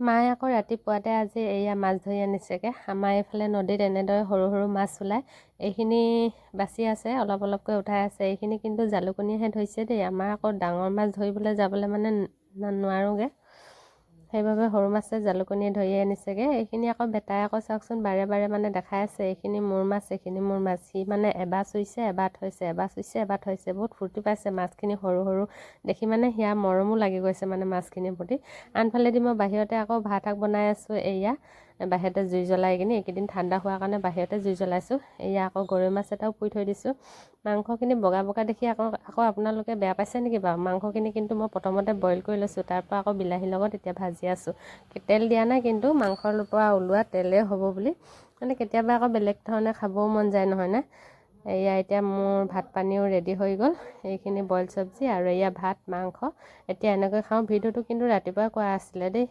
মায়ে আকৌ ৰাতিপুৱাতে আজি এয়া মাছ ধৰি আনিছেগৈ। আমাৰ এইফালে নদীত এনেদৰে সৰু সৰু মাছ ওলায়। এইখিনি বাচি আছে, অলপ অলপকৈ উঠাই আছে। এইখিনি কিন্তু জালুকনীয়েহে ধৰিছে দেই। আমাৰ আকৌ ডাঙৰ মাছ ধৰিবলৈ যাবলৈ মানে নোৱাৰোঁগৈ, সেইবাবে সৰু মাছে জালুকনীয়ে ধৰি আনিছেগৈ। এইখিনি আকৌ বেটাই আকৌ চাওকচোন বাৰে বাৰে মানে দেখাই আছে, এইখিনি মোৰ মাছ, এইখিনি মোৰ মাছ। সি মানে এবাৰ চুইছে এবাৰ থৈছে, এবাৰ চুইছে এবাৰ থৈছে। বহুত ফূৰ্তি পাইছে মাছখিনি সৰু সৰু দেখি, মানে সেয়া মৰমো লাগি গৈছে মানে মাছখিনিৰ প্ৰতি। আনফালেদি মই বাহিৰতে আকৌ ভাত শাক বনাই আছোঁ। এয়া বাহিৰতে জুই জ্বলাই কিনি, এইকেইদিন ঠাণ্ডা হোৱাৰ কাৰণে বাহিৰতে জুই জ্বলাইছোঁ। এয়া আকৌ গৰৈ মাছ এটাও পুৰি থৈ দিছোঁ। মাংসখিনি বগা বগা দেখি আকৌ আপোনালোকে বেয়া পাইছে নেকি বাৰু? মাংসখিনি কিন্তু মই প্ৰথমতে বইল কৰি লৈছোঁ, তাৰপৰা আকৌ বিলাহীৰ লগত এতিয়া ভাজি আছোঁ। তেল দিয়া নাই কিন্তু, মাংসৰ পৰা ওলোৱা তেলেই হ'ব বুলি। মানে কেতিয়াবা আকৌ বেলেগ ধৰণে খাবও মন যায় নহয়নে? এয়া এতিয়া মোৰ ভাত পানীও ৰেডি হৈ গ'ল। এইখিনি বইল চব্জি আৰু এয়া ভাত মাংস। এতিয়া এনেকৈ খাওঁ। ভিডিঅ'টো কিন্তু ৰাতিপুৱা কৰা আছিলে দেই।